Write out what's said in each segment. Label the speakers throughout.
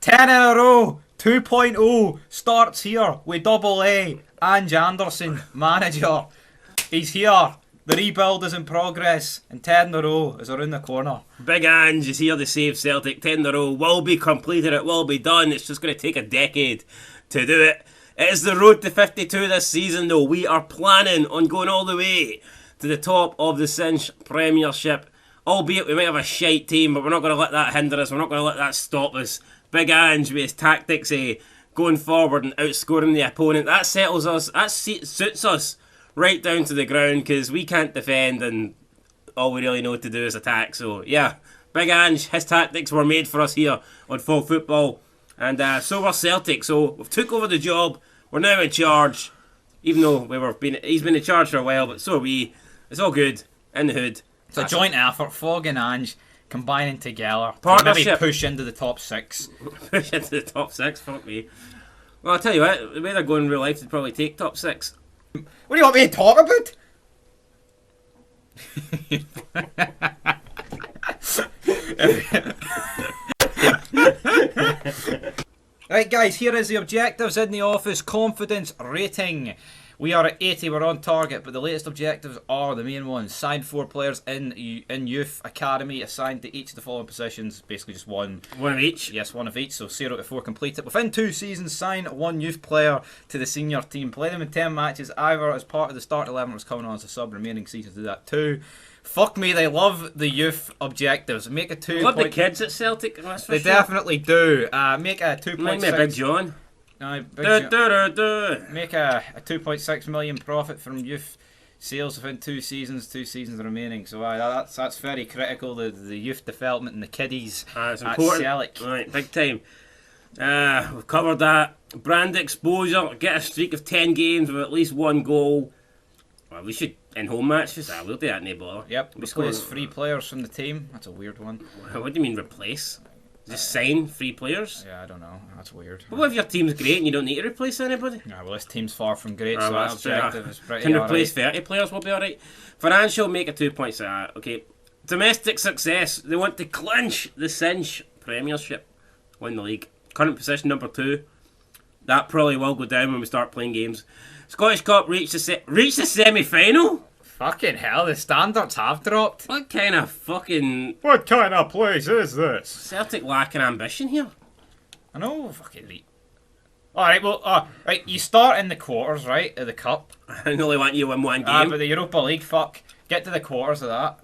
Speaker 1: 10 in a row. 2.0 starts here with double A. ANGE Anderson, manager. He's here. The rebuild is in progress, and 10 in a row is around the corner.
Speaker 2: Big Ange is here to save Celtic. 10 in a row will be completed, it will be done. It's just going to take a decade to do it. It is the road to 52 this season, though. We are planning on going all the way to the top of the Cinch Premiership. Albeit we might have a shite team, but we're not going to let that hinder us. We're not going to let that stop us. Big Ange with his tactics, going forward and outscoring the opponent. That settles us. That suits us right down to the ground, because we can't defend and all we really know to do is attack. So yeah, Big Ange, his tactics were made for us here on Full Football, and so we're Celtic. So we've took over the job. We're now in charge, even though he's been in charge for a while, but so are we. It's all good in the hood.
Speaker 1: It's a joint effort. Fogg and Ange combining together.
Speaker 2: Partnership.
Speaker 1: Maybe push into the top 6.
Speaker 2: Push into the top 6. Fuck me. Well, I'll tell you what. The way they're going in real life, they'd probably take top 6.
Speaker 1: What do you want me to talk about? Right, guys, here is the objectives in the office. Confidence rating. We are at 80, we're on target, but the latest objectives are the main ones. Sign 4 players in youth academy, assigned to each of the following positions. Basically just one.
Speaker 2: One of each?
Speaker 1: Yes, one of each, so 0 to 4 completed. Within 2 seasons, sign 1 youth player to the senior team. Play them in 10 matches, either as part of the start 11 or as coming on as a sub. Remaining seasons do that too. Fuck me, they love the youth objectives. Make a 2.
Speaker 2: Love the kids at Celtic, that's for
Speaker 1: They
Speaker 2: sure.
Speaker 1: Definitely do. Make a 2.6.
Speaker 2: Make me a Big John.
Speaker 1: Make a 2.6 million profit from youth sales within 2 seasons, 2 seasons remaining. So that's very critical. The youth development and the kiddies
Speaker 2: it's
Speaker 1: at
Speaker 2: important.
Speaker 1: Celtic.
Speaker 2: Right, big time. We've covered that. Brand exposure. Get a streak of 10 games with at least 1 goal. Well, we should in home matches. We'll do that, no bother.
Speaker 1: Yep. Replace 3 players from the team. That's a weird one.
Speaker 2: What do you mean replace? Just sign 3 players?
Speaker 1: Yeah, I don't know. That's weird.
Speaker 2: But what if your team's great and you don't need to replace anybody?
Speaker 1: Yeah, well, this team's far from great, so that objective is pretty
Speaker 2: Can replace
Speaker 1: alright.
Speaker 2: 30 players, we'll be alright. Financial, make a 2.6. Okay. Domestic success. They want to clinch the Cinch Premiership. Win the league. Current position number 2. That probably will go down when we start playing games. Scottish Cup, reach the semi-final?
Speaker 1: Fucking hell, the standards have dropped.
Speaker 2: What kind of
Speaker 1: What kind of place is this?
Speaker 2: Celtic lacking ambition here?
Speaker 1: I know, fucking. Alright, well, right, you start in the quarters, right, of the cup.
Speaker 2: I only want you to win 1 game.
Speaker 1: But the Europa League, fuck. Get to the quarters of that.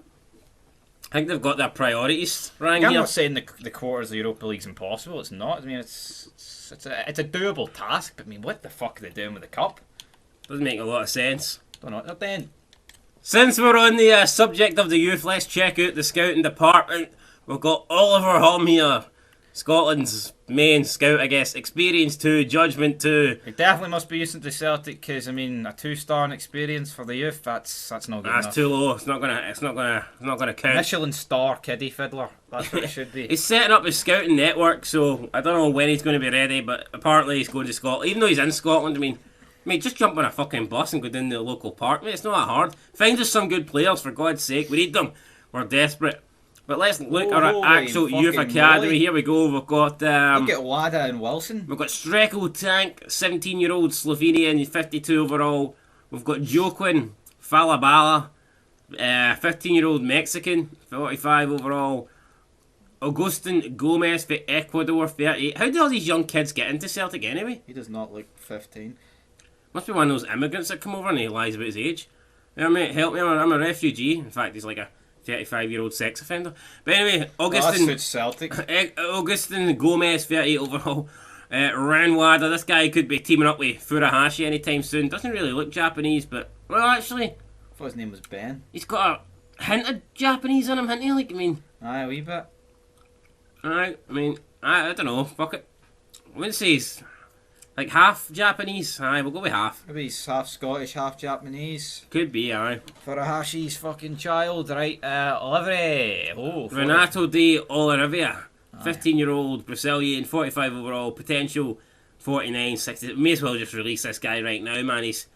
Speaker 2: I think they've got their priorities right
Speaker 1: I'm
Speaker 2: here.
Speaker 1: not saying the quarters of the Europa League's impossible. It's not. I mean, it's a doable task. But I mean, what the fuck are they doing with the cup?
Speaker 2: Doesn't make a lot of sense.
Speaker 1: Don't know. They're then.
Speaker 2: Since we're on the subject of the youth, let's check out the scouting department. We've got Oliver Hum here, Scotland's main scout, I guess. Experience 2, judgment 2.
Speaker 1: It definitely must be used to Celtic because I mean, a 2-star in experience for the youth. That's not good enough.
Speaker 2: That's too low. It's not gonna count.
Speaker 1: Michelin star kiddie fiddler. That's what it should be.
Speaker 2: He's setting up his scouting network, so I don't know when he's going to be ready. But apparently he's going to Scotland, even though he's in Scotland. I mean, just jump on a fucking bus and go down to the local park, mate. It's not that hard. Find us some good players, for God's sake. We need them. We're desperate. But let's look at our actual youth academy.
Speaker 1: Molly.
Speaker 2: Here we go. We've got
Speaker 1: Look at Wada and Wilson.
Speaker 2: We've got Strekel Tank, 17-year-old Slovenian, 52 overall. We've got Joaquin Falabala, 15-year-old Mexican, 45 overall. Augustin Gomez for Ecuador, 38. How do all these young kids get into Celtic anyway?
Speaker 1: He does not look 15.
Speaker 2: Must be one of those immigrants that come over and he lies about his age. Yeah, mate, help me, I'm a refugee. In fact, he's like a 35-year-old sex offender. But anyway, Augustin
Speaker 1: Celtic.
Speaker 2: Augustin Gomez, 38 overall. Ranwada, this guy could be teaming up with Furuhashi anytime soon. Doesn't really look Japanese, but, well, actually,
Speaker 1: I thought his name was Ben.
Speaker 2: he's got a hint of Japanese in him, hasn't he? Like, I mean,
Speaker 1: Aye, a wee bit.
Speaker 2: I don't know, fuck it. I wouldn't say he's like half Japanese. Aye, we'll go with half.
Speaker 1: Maybe he's half Scottish, half Japanese.
Speaker 2: Could be, aye.
Speaker 1: Furuhashi's fucking child, right? Oliveri. Oh,
Speaker 2: Renato de Oliveira, 15-year-old Brazilian, 45 overall, potential 49, 60. May as well just release this guy right now, man. He's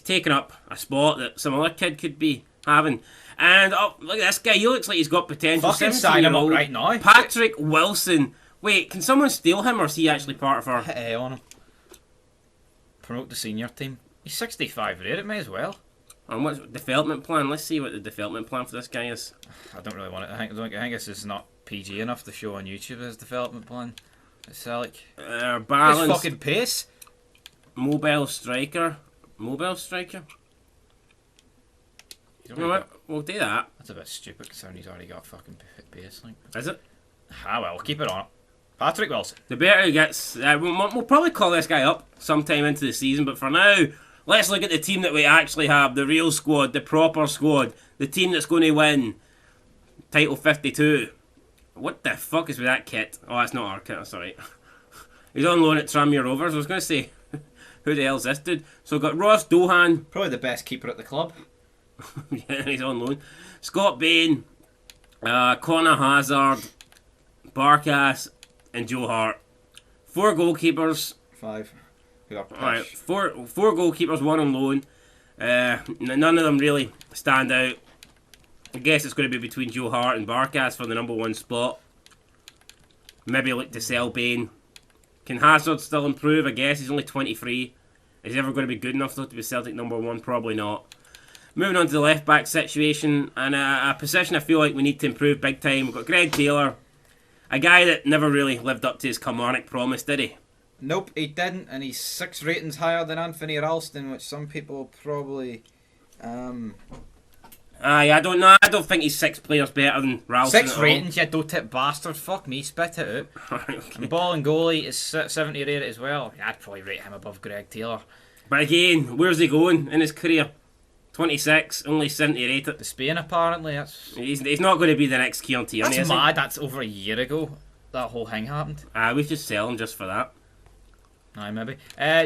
Speaker 2: taken up a spot that some other kid could be having. And look at this guy. He looks like he's got potential.
Speaker 1: Fucking sign him up right now.
Speaker 2: Patrick Wilson, Wait, can someone steal him, or is he actually part of our...
Speaker 1: Hit A on him. Promote the senior team. He's 65 rated, may as well.
Speaker 2: And what's development plan? Let's see what the development plan for this guy is.
Speaker 1: I don't really want it. I think this is not PG enough to show on YouTube as development plan. It's Celtic.
Speaker 2: Balance.
Speaker 1: His fucking pace.
Speaker 2: Mobile striker. Mobile striker? You know what? We'll do that.
Speaker 1: That's a bit stupid considering he's already got fucking pace. Like.
Speaker 2: Is it?
Speaker 1: Ah well, keep it on. Patrick Wilson.
Speaker 2: The better he gets, we'll probably call this guy up sometime into the season, but for now, let's look at the team that we actually have, the real squad, the proper squad, the team that's going to win Title 52. What the fuck is with that kit? Oh, that's not our kit, that's alright. He's on loan at Tranmere Rovers. I was going to say, who the hell's this dude? So we've got Ross Dohan.
Speaker 1: Probably the best keeper at the club.
Speaker 2: Yeah, he's on loan. Scott Bain, Connor Hazard, Barkas, and Joe Hart. 4 goalkeepers.
Speaker 1: 5.
Speaker 2: Alright, four goalkeepers, 1 on loan. None of them really stand out. I guess it's going to be between Joe Hart and Barkas for the number 1 spot. Maybe look to sell Bain. Can Hazard still improve? I guess he's only 23. Is he ever going to be good enough though to be Celtic number 1? Probably not. Moving on to the left back situation, and a position I feel like we need to improve big time. We've got Greg Taylor, a guy that never really lived up to his Kilmarnock promise, did he?
Speaker 1: Nope, he didn't, and he's 6 ratings higher than Anthony Ralston, which some people probably.
Speaker 2: I don't know. I don't think he's 6 players better than Ralston.
Speaker 1: 6 ratings, you doe-tip bastard. Fuck me, spit it out.
Speaker 2: Right, okay.
Speaker 1: And ball and goalie is 70 rated as well. I'd probably rate him above Greg Taylor.
Speaker 2: But again, where's he going in his career? 26, only 70 rated.
Speaker 1: To Spain, apparently.
Speaker 2: He's not going to be the next Kieran Tierney,
Speaker 1: That's
Speaker 2: is he?
Speaker 1: mad. That's over a year ago. That whole thing happened.
Speaker 2: We should sell him just for that.
Speaker 1: Aye, maybe.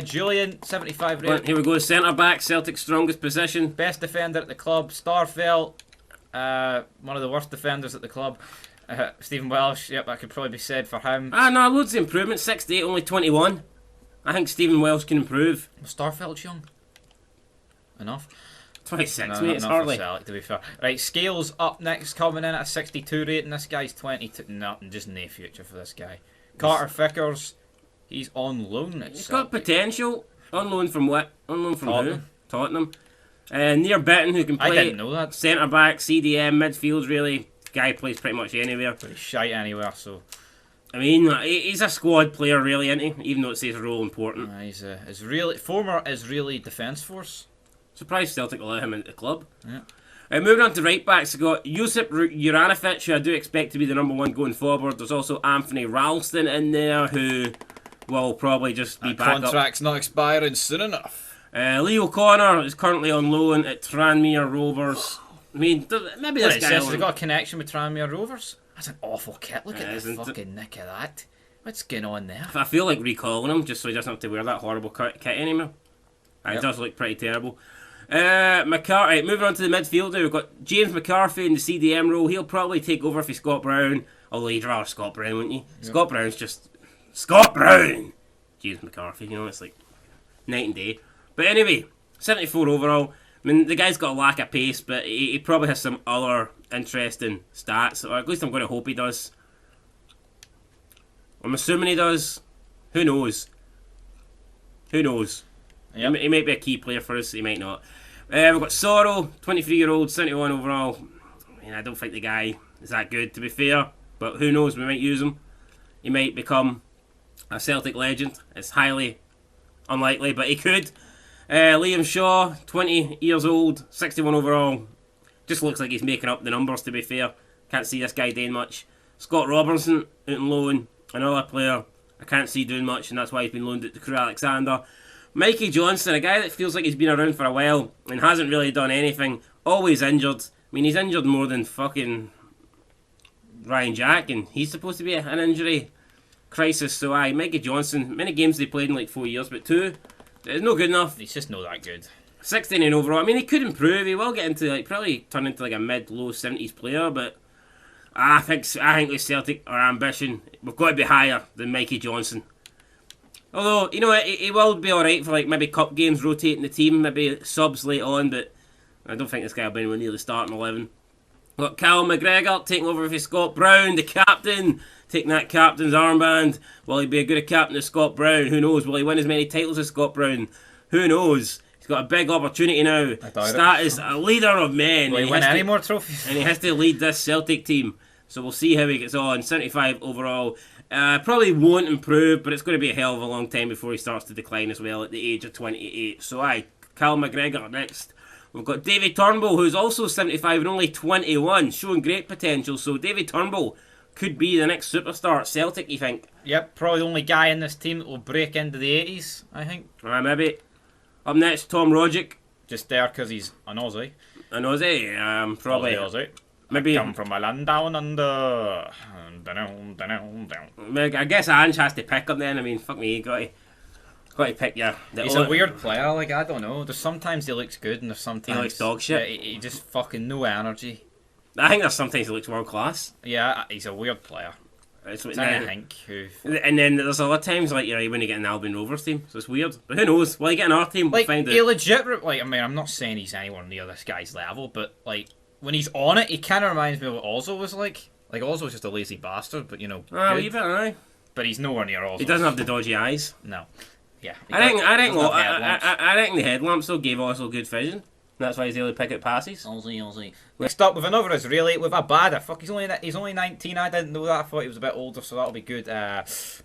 Speaker 1: Julian, 75 rated.
Speaker 2: Well, here we go, centre back, Celtic's strongest position.
Speaker 1: Best defender at the club. Starfelt, one of the worst defenders at the club. Stephen Welsh, yep, that could probably be said for him.
Speaker 2: No, loads of improvement. 68, only 21. I think Stephen Welsh can improve.
Speaker 1: Starfelt's young. Enough.
Speaker 2: 26,
Speaker 1: No,
Speaker 2: mate, it's
Speaker 1: not enough
Speaker 2: hardly.
Speaker 1: for Celtic, to be fair. Right, Scales up next, coming in at a 62 rating. This guy's 22. Nothing, just no future for this guy. Carter Vickers, he's on loan at
Speaker 2: He's
Speaker 1: Celtic.
Speaker 2: got potential. On loan from what? On loan from
Speaker 1: Tottenham.
Speaker 2: who? Tottenham. Near Bitton, who can
Speaker 1: I
Speaker 2: play
Speaker 1: didn't know that.
Speaker 2: centre back, CDM, midfield, really. Guy plays pretty much anywhere.
Speaker 1: But he's shite anywhere, so.
Speaker 2: I mean, he's a squad player, really, isn't he? Even though it says role important.
Speaker 1: He's former Israeli Defence Force.
Speaker 2: Surprised Celtic allow him into the club.
Speaker 1: Yeah.
Speaker 2: Moving on to right backs, we've got Josip Juranovic, who I do expect to be the number 1 going forward. There's also Anthony Ralston in there, who will probably just be back
Speaker 1: Contract's not expiring soon enough.
Speaker 2: up. Leo Connor is currently on loan at Tranmere Rovers. I mean, maybe this guy
Speaker 1: Has he got a connection with Tranmere Rovers? That's an awful kit. Look at the
Speaker 2: Isn't it?
Speaker 1: fucking nick of that. What's going on there?
Speaker 2: I feel like recalling him just so he doesn't have to wear that horrible kit anymore. It
Speaker 1: Yep.
Speaker 2: does look pretty terrible. Right, moving on to the midfielder, we've got James McCarthy in the CDM role. He'll probably take over for Scott Brown, although you'd rather Scott Brown, wouldn't you?
Speaker 1: Yep.
Speaker 2: Scott Brown's just Scott Brown. James McCarthy, you know, it's like night and day. But anyway, 74 overall. I mean, the guy's got a lack of pace, but he probably has some other interesting stats, or at least I'm going to hope he does. I'm assuming he does. Who knows? Who knows?
Speaker 1: Yep.
Speaker 2: He might be a key player for us, he might not. We've got Sorrow, 23-year-old, 71 overall. I mean, I don't think the guy is that good, to be fair. But who knows, we might use him. He might become a Celtic legend. It's highly unlikely, but he could. Liam Shaw, 20 years old, 61 overall. Just looks like he's making up the numbers, to be fair. Can't see this guy doing much. Scott Robertson, out on loan. Another player I can't see doing much, and that's why he's been loaned at the Crew Alexander. Mikey Johnson, a guy that feels like he's been around for a while and hasn't really done anything. Always injured. I mean, he's injured more than fucking Ryan Jack, and he's supposed to be an injury crisis. So, Mikey Johnson, many games they played in like 4 years, but 2, it's not good enough.
Speaker 1: He's just not that good.
Speaker 2: 16 in overall. I mean, he could improve. He will get into probably turn into like a mid-low 70s player, but I think with Celtic, our ambition, we've got to be higher than Mikey Johnson. Although, you know, he will be alright for like maybe cup games, rotating the team, maybe subs late on, but I don't think this guy will be anywhere near the starting 11. We've got Cal McGregor taking over for Scott Brown, the captain, taking that captain's armband. Will he be as good a captain as Scott Brown? Who knows? Will he win as many titles as Scott Brown? Who knows? He's got a big opportunity now. Start as a leader of men.
Speaker 1: Will he win any more trophies?
Speaker 2: And he has to lead this Celtic team. So we'll see how he gets on. 75 overall. Probably won't improve, but it's going to be a hell of a long time before he starts to decline as well at the age of 28. So Cal McGregor next. We've got Davy Turnbull, who's also 75 and only 21, showing great potential. So Davy Turnbull could be the next superstar at Celtic, you think?
Speaker 1: Yep, probably the only guy in this team that will break into the 80s, I think.
Speaker 2: Maybe. Up next, Tom Rogic.
Speaker 1: Just there because he's an Aussie.
Speaker 2: An Aussie? Probably.
Speaker 1: Aussie.
Speaker 2: Maybe.
Speaker 1: I come from a land down under.
Speaker 2: I guess Ange has to pick him then. I mean, fuck me, you got to pick your...
Speaker 1: He's a weird player, like, I don't know. There's sometimes he looks good and there's sometimes...
Speaker 2: He looks dog shit.
Speaker 1: He just fucking no energy.
Speaker 2: I think there's sometimes he looks world class.
Speaker 1: Yeah, he's a weird player.
Speaker 2: I
Speaker 1: think.
Speaker 2: And then there's a lot of times, like, when you get an Albion Rovers team, so it's weird. But who knows? Will he get in our team?
Speaker 1: Like,
Speaker 2: we'll find
Speaker 1: he
Speaker 2: out.
Speaker 1: legit... Like, I mean, I'm not saying he's anywhere near this guy's level, but, like, when he's on it, he kind of reminds me of what Ozil was like. Like, Ozil's just a lazy bastard, but, you know,
Speaker 2: a wee bit, aye.
Speaker 1: But he's nowhere near Ozil.
Speaker 2: He doesn't have the dodgy eyes.
Speaker 1: No. Yeah.
Speaker 2: I reckon the headlamps though gave Ozil good vision. That's why he's able to pick out passes.
Speaker 1: Aussie. Next up with another Israeli with Abada. Fuck, he's only 19. I didn't know that. I thought he was a bit older, so that'll be good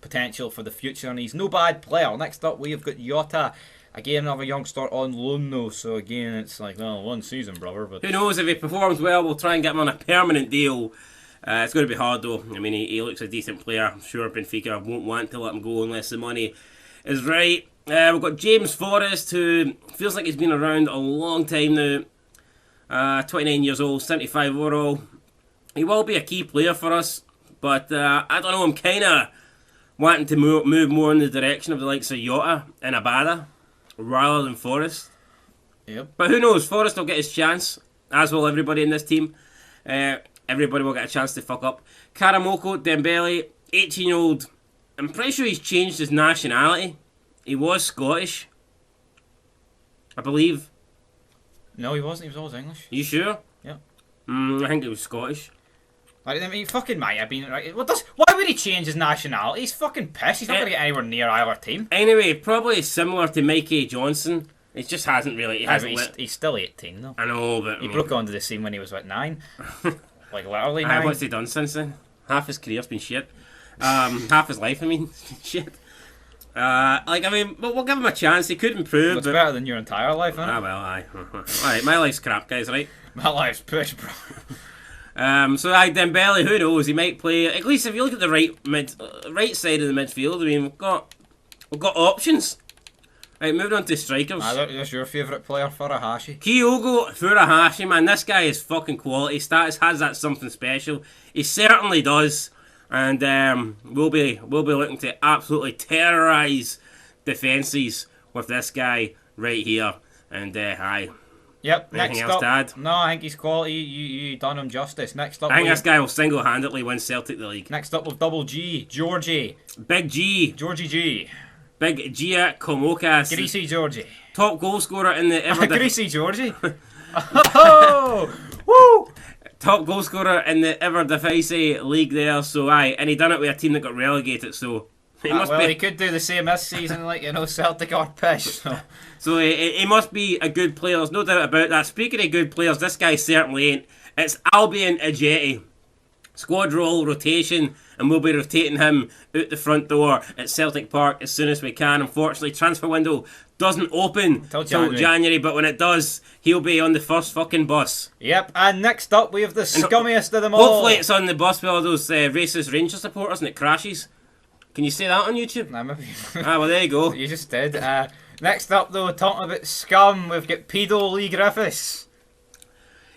Speaker 1: potential for the future. And he's no bad player. Next up, we've got Jota. Again, another youngster on loan though. So again, it's like, well, one season, brother. But
Speaker 2: who knows, if he performs well, we'll try and get him on a permanent deal. It's going to be hard though. I mean, he looks a decent player. I'm sure Benfica won't want to let him go unless the money is right. We've got James Forrest, who feels like he's been around a long time now. 29 years old, 75 overall. He will be a key player for us, but I don't know, I'm kind of wanting to move more in the direction of the likes of Jota and Abada rather than Forrest.
Speaker 1: Yep.
Speaker 2: But who knows, Forrest will get his chance, as will everybody in this team. Everybody will get a chance to fuck up. Karamoko Dembele, 18-year-old. I'm pretty sure he's changed his nationality. He was Scottish, I believe.
Speaker 1: No, he wasn't. He was always English.
Speaker 2: You sure?
Speaker 1: Yeah.
Speaker 2: I think he was Scottish.
Speaker 1: I mean, he fucking might have been. Right? Why would he change his nationality? He's fucking pissed. He's not going to get anywhere near either team.
Speaker 2: Anyway, probably similar to Mikey Johnson. He just hasn't really...
Speaker 1: He's still 18, though.
Speaker 2: I know, but...
Speaker 1: He broke onto the scene when he was, 9? Like, literally 9.
Speaker 2: What's he done since then? Half his career's been shit. Half his life, I mean. Shit. We'll give him a chance. He could improve.
Speaker 1: It's better than your entire life, isn't it?
Speaker 2: Aye. Alright, my life's crap, guys, right?
Speaker 1: My life's push, bro.
Speaker 2: Dembele, who knows? He might play. At least if you look at the right side of the midfield, I mean, we've got options. Right, moving on to strikers.
Speaker 1: That's your favourite player, Furuhashi.
Speaker 2: Kyogo Furuhashi, man, this guy is fucking quality. Status has that something special. He certainly does. And we'll be looking to absolutely terrorise defences with this guy right here. And hi.
Speaker 1: Yep.
Speaker 2: Anything
Speaker 1: next
Speaker 2: else
Speaker 1: up,
Speaker 2: to add?
Speaker 1: No, I think he's quality. You done him justice. Next up,
Speaker 2: I think this guy will single-handedly win Celtic the league.
Speaker 1: Next up with Double G, Georgie.
Speaker 2: Big G.
Speaker 1: Georgie G.
Speaker 2: Big Gia Komokas.
Speaker 1: Greasy Georgie.
Speaker 2: Top goal scorer in the ever...
Speaker 1: Greasy Georgie. Oh! Woo!
Speaker 2: Top goal scorer in the Eredivisie league there, so and he done it with a team that got relegated, so...
Speaker 1: He could do the same this season, like, Celtic are pish.
Speaker 2: So he must be a good player, there's no doubt about that. Speaking of good players, this guy certainly ain't. It's Albion Ajeti. Squad roll, rotation, and we'll be rotating him out the front door at Celtic Park as soon as we can. Unfortunately, transfer window doesn't open till January, but when it does, he'll be on the first fucking bus.
Speaker 1: Yep, and next up we have the scummiest of them all.
Speaker 2: Hopefully it's on the bus with all those racist Ranger supporters and it crashes. Can you say that on YouTube?
Speaker 1: Nah, maybe.
Speaker 2: Well, there you go.
Speaker 1: You just did. Next up, though, talking about scum, we've got Pedo Lee Griffiths.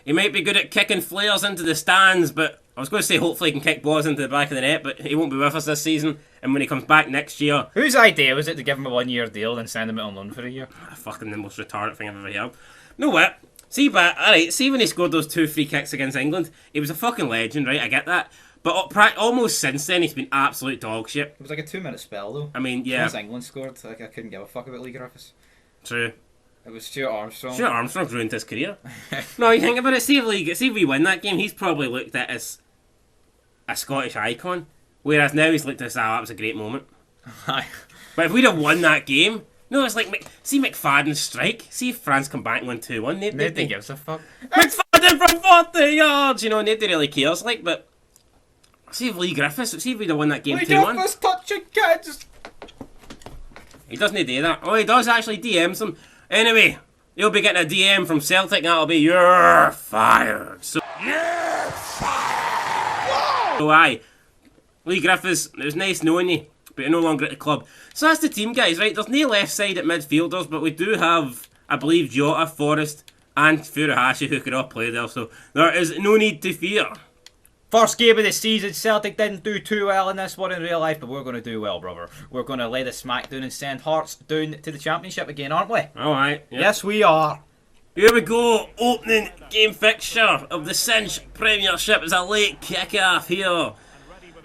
Speaker 2: He might be good at kicking flares into the stands, but I was going to say hopefully he can kick balls into the back of the net, but he won't be with us this season. And when he comes back next year...
Speaker 1: Whose idea was it to give him a 1-year deal and send him out on loan for a year?
Speaker 2: Fucking the most retarded thing I've ever heard. No what? See when he scored those 2 free kicks against England, he was a fucking legend, right? I get that. But almost since then, he's been absolute dog shit.
Speaker 1: It was like a 2-minute spell, though.
Speaker 2: I mean, yeah.
Speaker 1: Once England scored, I couldn't give a fuck about Lee Griffiths.
Speaker 2: True.
Speaker 1: It was Stuart Armstrong.
Speaker 2: Stuart Armstrong's ruined his career. No, you think about it, see if we win that game, he's probably looked at as a Scottish icon. Whereas now he's looked at us, that was a great moment.
Speaker 1: Aye.
Speaker 2: But if we'd have won that game, no, it's like, see McFadden's strike. See if France come back and win 2-1.
Speaker 1: Nobody gives a fuck.
Speaker 2: McFadden from 40 yards! You know, nobody really cares, like, but... See if Lee Griffiths, see if we'd have won that game 2-1.
Speaker 1: Lee Griffiths touching kids!
Speaker 2: He doesn't do that. Oh, he does actually DMs them. Anyway, you'll be getting a DM from Celtic and that'll be, you're fired. So, you're fired! So aye, Lee Griffiths, it was nice knowing you, but you're no longer at the club. So that's the team, guys, right? There's no left side at midfielders, but we do have, I believe, Jota, Forrest, and Furuhashi who could all play there, so there is no need to fear.
Speaker 1: First game of the season, Celtic didn't do too well in this one in real life, but we're going to do well, brother. We're going to lay the smack down and send Hearts down to the Championship again, aren't we?
Speaker 2: Alright. Yep.
Speaker 1: Yes, we are.
Speaker 2: Here we go, opening game fixture of the Cinch Premiership. It's a late kick-off here.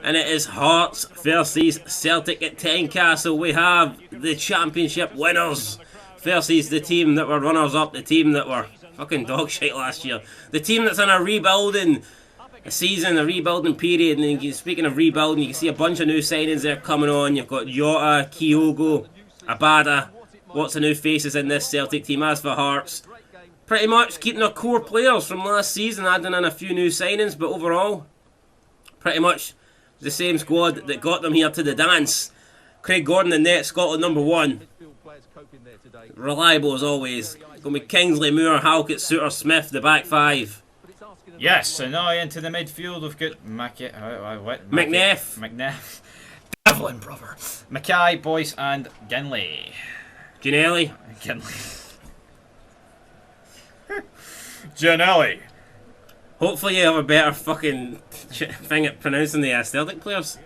Speaker 2: And it is Hearts versus Celtic at Tynecastle. We have the Championship winners versus the team that were runners-up, the team that were fucking dog shit last year. The team that's in a rebuilding season, a rebuilding period. And speaking of rebuilding, you can see a bunch of new signings there coming on. You've got Jota, Kyogo, Abada. Lots of new faces in this Celtic team. As for Hearts, pretty much keeping their core players from last season, adding in a few new signings, but overall, pretty much the same squad that got them here to the dance. Craig Gordon in net, Scotland #1. Reliable as always. Going to be Kingsley, Moore, Halkett, Suter, Smith, the back five.
Speaker 1: Yes, and now into the midfield we've got McNeff. Devlin, brother. Mackay, Boyce, and Ginley.
Speaker 2: Ginelli.
Speaker 1: Ginelli.
Speaker 2: Hopefully you have a better fucking thing at pronouncing the Celtic players.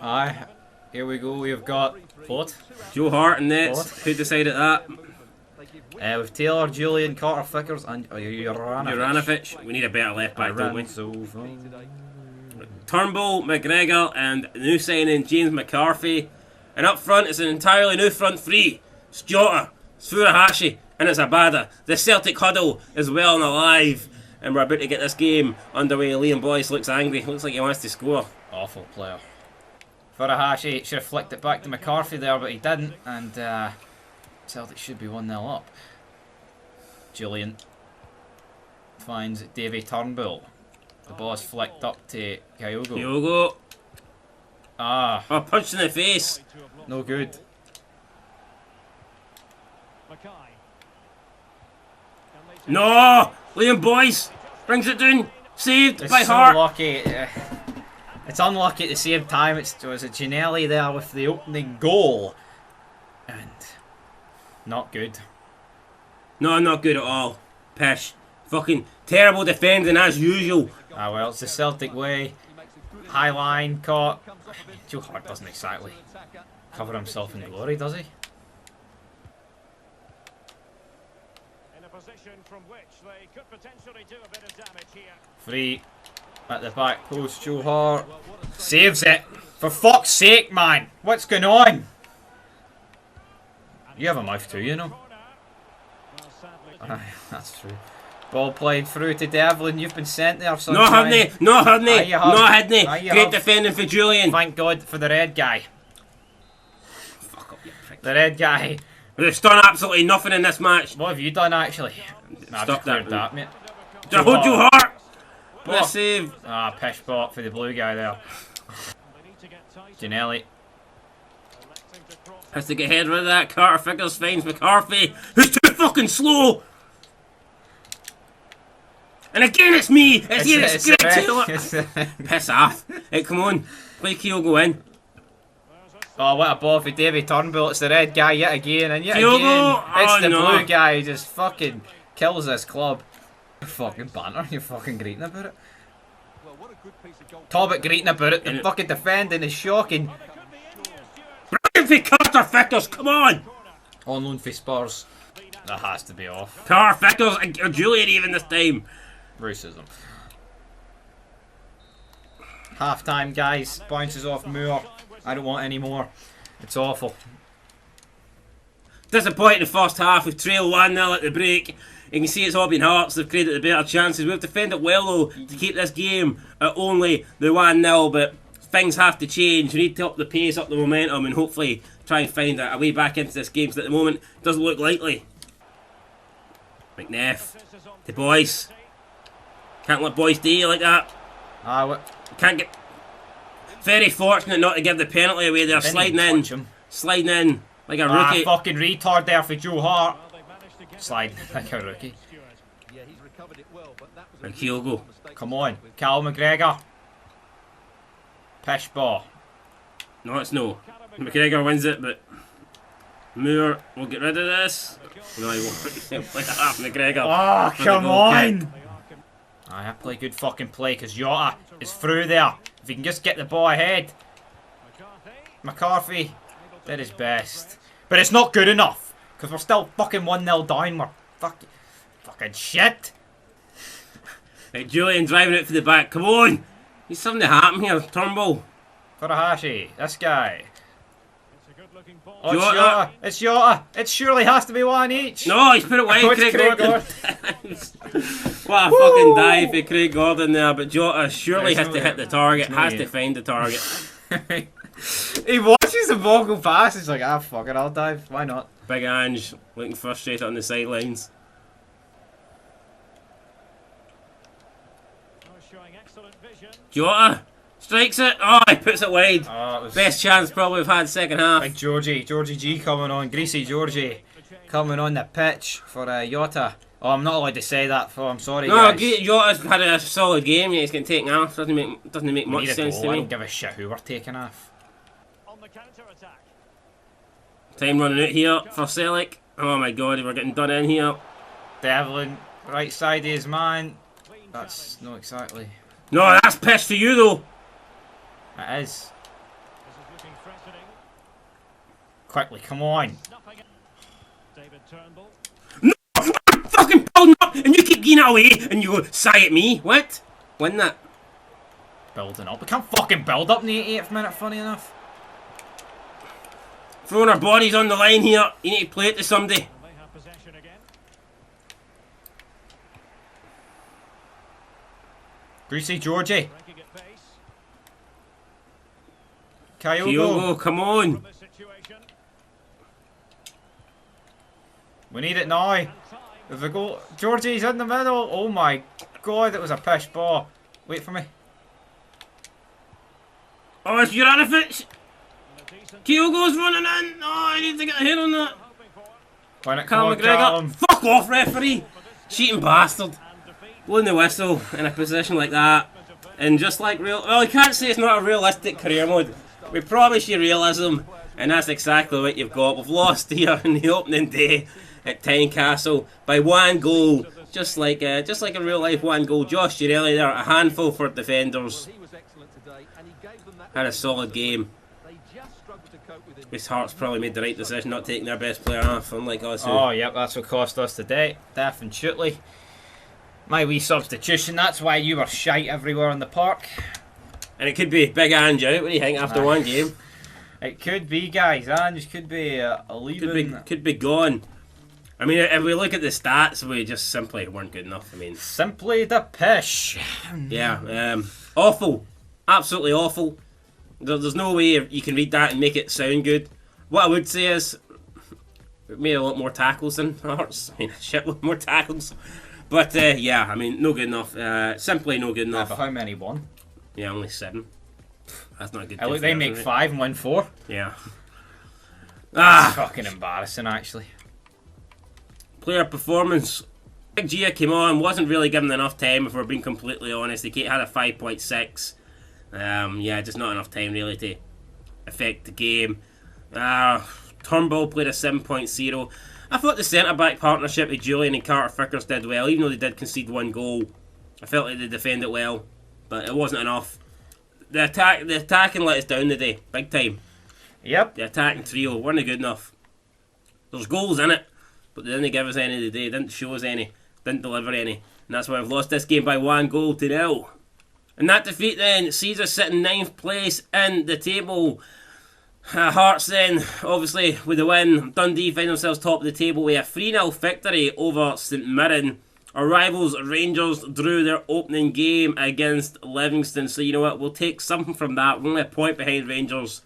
Speaker 1: Aye, here we go. We've got what?
Speaker 2: Joe Hart and nets. Who decided that?
Speaker 1: With Taylor, Julian, Carter, Vickers, and
Speaker 2: Juranovic. We need a better left back, don't we? Turnbull, McGregor, and new signing James McCarthy. And up front, it's an entirely new front three. It's Jota, it's Furuhashi, and it's Abada. The Celtic huddle is well and alive. And we're about to get this game underway. Liam Boyce looks angry. Looks like he wants to score.
Speaker 1: Awful player. Furuhashi should have flicked it back to McCarthy there, but he didn't. And Celtic should be 1-0 up. Julian finds Davy Turnbull. The ball's flicked up to
Speaker 2: Kyogo.
Speaker 1: Ah.
Speaker 2: Oh, punched in the face.
Speaker 1: No good.
Speaker 2: No! Liam Boyce brings it down. Saved
Speaker 1: It's
Speaker 2: by
Speaker 1: so
Speaker 2: Hart.
Speaker 1: Lucky. It's unlucky at the same time. It was a Ginelli there with the opening goal. And not good.
Speaker 2: No, not good at all. Pish. Fucking terrible defending as usual.
Speaker 1: Ah well, it's the Celtic way. High line caught. Joe Hart doesn't exactly cover himself in glory, does he? Free at the back post. Joe Hart saves it. For fuck's sake, man! What's going on? You have a mouth too, you know. That's true. Ball played through to Devlin. You've been sent there, son.
Speaker 2: No, hadn't he? No, hadn't he? No, hadn't he? Great defending for Julian.
Speaker 1: Thank God for the red guy.
Speaker 2: Fuck up, you prick.
Speaker 1: The red guy.
Speaker 2: We've done absolutely nothing in this match.
Speaker 1: What have you done, actually?
Speaker 2: Stop that,
Speaker 1: mate.
Speaker 2: Hold Joe Hart. What a save.
Speaker 1: Ah, pish bot for the blue guy there. Ginelli.
Speaker 2: Has to get head rid of that. Carter Vickers finds McCarthy, who's too fucking slow. And again, it's me. It's Greg Taylor. Piss off. Hey, come on. Play Kyogo in.
Speaker 1: Oh, what a ball for Davy Turnbull. It's the red guy yet again. And yet
Speaker 2: Kyogo.
Speaker 1: again, it's the blue guy who just fucking kills this club. You're fucking banter. You're fucking greeting about it. Talbot greeting about it. The fucking defending is shocking.
Speaker 2: Brilliant for Carter Vickers. Come on.
Speaker 1: On loan for Spurs. That has to be off.
Speaker 2: Carter Vickers or Julian even this time.
Speaker 1: Racism. Half time, guys. Bounces off Moore. I don't want any more. It's awful.
Speaker 2: Disappointing first half. We've trailed 1-0 at the break. You can see it's all been Hearts. They've created the better chances. We've defended well though to keep this game at only the 1-0, but things have to change. We need to up the pace, up the momentum, and hopefully try and find a way back into this game. So at the moment, it doesn't look likely. McNeff, the boys. Can't let boys do you like that. Can't get. Very fortunate not to give the penalty away there. Sliding in like a rookie.
Speaker 1: Fucking retard there for Joe Hart. Sliding like a rookie.
Speaker 2: And Kyogo.
Speaker 1: Come on, Cal McGregor. Pish ball.
Speaker 2: No, it's no. McGregor wins it, but Moore will get rid of this. No, he won't. Like McGregor.
Speaker 1: Oh, come on! I play good fucking play because Jota is through there. If he can just get the ball ahead. McCarthy did his best. But it's not good enough because we're still fucking 1-0 down. We're fucking shit.
Speaker 2: Right, Julian driving it for the back. Come on! There's something to happen here. Turnbull.
Speaker 1: Furuhashi, this guy. Oh,
Speaker 2: Jota.
Speaker 1: It's Jota. It surely has to be one each.
Speaker 2: No, he's put it wide. Craig Gordon. What a fucking dive for Craig Gordon there. But Jota surely has to hit the target. Has to find the target.
Speaker 1: He watches the ball go past. He's like, fuck it, I'll dive. Why not?
Speaker 2: Big Ange looking frustrated on the sidelines. Jota strikes it. Oh, he puts it wide. Best chance probably we've had second half.
Speaker 1: Big Georgie G coming on. Greasy Georgie coming on the pitch for Jota. Oh, I'm not allowed to say that. I'm sorry, guys.
Speaker 2: No, Jota's had a solid game. Yeah, he's getting taken off. Doesn't make much sense to me.
Speaker 1: I don't give a shit who we're taking off.
Speaker 2: Time running out here for Celtic. Oh my god, we're getting done in here.
Speaker 1: Devlin, right side of his man. That's not exactly.
Speaker 2: No, that's piss for you though.
Speaker 1: It is. Quickly, come on.
Speaker 2: No, I'm fucking building up and you keep getting away and you go sigh at me. What? Win that.
Speaker 1: Building up. We can't fucking build up in the 88th minute, funny enough.
Speaker 2: Throwing our bodies on the line here. You need to play it to somebody.
Speaker 1: Greasy Georgie.
Speaker 2: Kyogo, come on.
Speaker 1: We need it now. If we go, Georgie's in the middle. Oh my god, it was a pish ball. Wait for me.
Speaker 2: Oh, it's Juranovic. Kyogo's running in. Oh, I need to get a hit on that. Cal McGregor. Fuck off, referee. Cheating bastard. Blowing the whistle in a position like that. And just like well, you can't say it's not a realistic career mode. We promise you realism, and that's exactly what you've got. We've lost here in the opening day at Tynecastle by 1 goal, just like a real life 1 goal. Josh Girelli there, a handful for defenders. Had a solid game. His Hearts probably made the right decision not taking their best player off, unlike us.
Speaker 1: Oh, yep, that's what cost us today. Definitely. My wee substitution, that's why you were shite everywhere in the park.
Speaker 2: And it could be Big Ange out, what do you think, after one game?
Speaker 1: It could be, guys. Ange could be leaving.
Speaker 2: Could be gone. I mean, if we look at the stats, we just simply weren't good enough. I mean,
Speaker 1: simply the pish.
Speaker 2: Yeah, awful. Absolutely awful. There's no way you can read that and make it sound good. What I would say is, we made a lot more tackles than Hearts. I mean, a shitload more tackles. But, yeah, I mean, no good enough. Simply no good enough.
Speaker 1: But how many won?
Speaker 2: Yeah, only 7. That's not a good.
Speaker 1: Look, they make 5 and win 4.
Speaker 2: Yeah.
Speaker 1: That's fucking embarrassing, actually.
Speaker 2: Player performance. Big Gia came on, wasn't really given enough time, if we're being completely honest. He had a 5.6. Yeah, just not enough time, really, to affect the game. Turnbull played a 7.0. I thought the centre-back partnership of Julian and Carter Vickers did well, even though they did concede 1 goal. I felt like they defended well, but it wasn't enough. The attacking let us down today, big time.
Speaker 1: Yep.
Speaker 2: The attacking trio weren't good enough. There's goals in it, but they didn't give us any today, didn't show us any, didn't deliver any. And that's why we've lost this game by 1 goal to 0. And that defeat then sees us sitting 9th place in the table. Hearts then, obviously, with the win, Dundee find themselves top of the table with a 3-0 victory over St Mirren. Our rivals Rangers drew their opening game against Livingston, so you know what, we'll take something from that. We're only a point behind Rangers,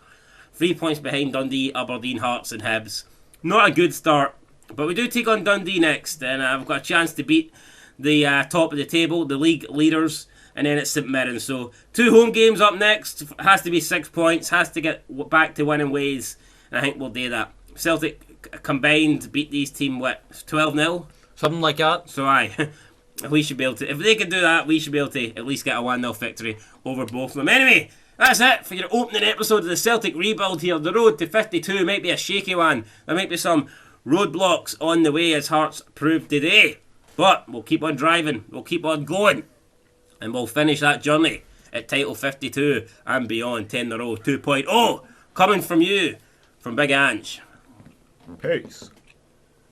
Speaker 2: 3 points behind Dundee, Aberdeen, Hearts and Hibs. Not a good start, but we do take on Dundee next, and I've got a chance to beat the top of the table, the league leaders, and then it's St Mirren. So 2 home games up next, has to be 6 points, has to get back to winning ways, and I think we'll do that. Celtic combined beat these team, what, 12-0?
Speaker 1: Something like that.
Speaker 2: So aye, we should be able to, if they can do that, we should be able to at least get a 1-0 victory over both of them. Anyway, that's it for your opening episode of the Celtic rebuild here. The road to 52 might be a shaky one. There might be some roadblocks on the way, as Hearts proved today. But we'll keep on driving, we'll keep on going, and we'll finish that journey at title 52 and beyond. 10 in a row 2.0 coming from you, from Big Ange.
Speaker 1: Peace.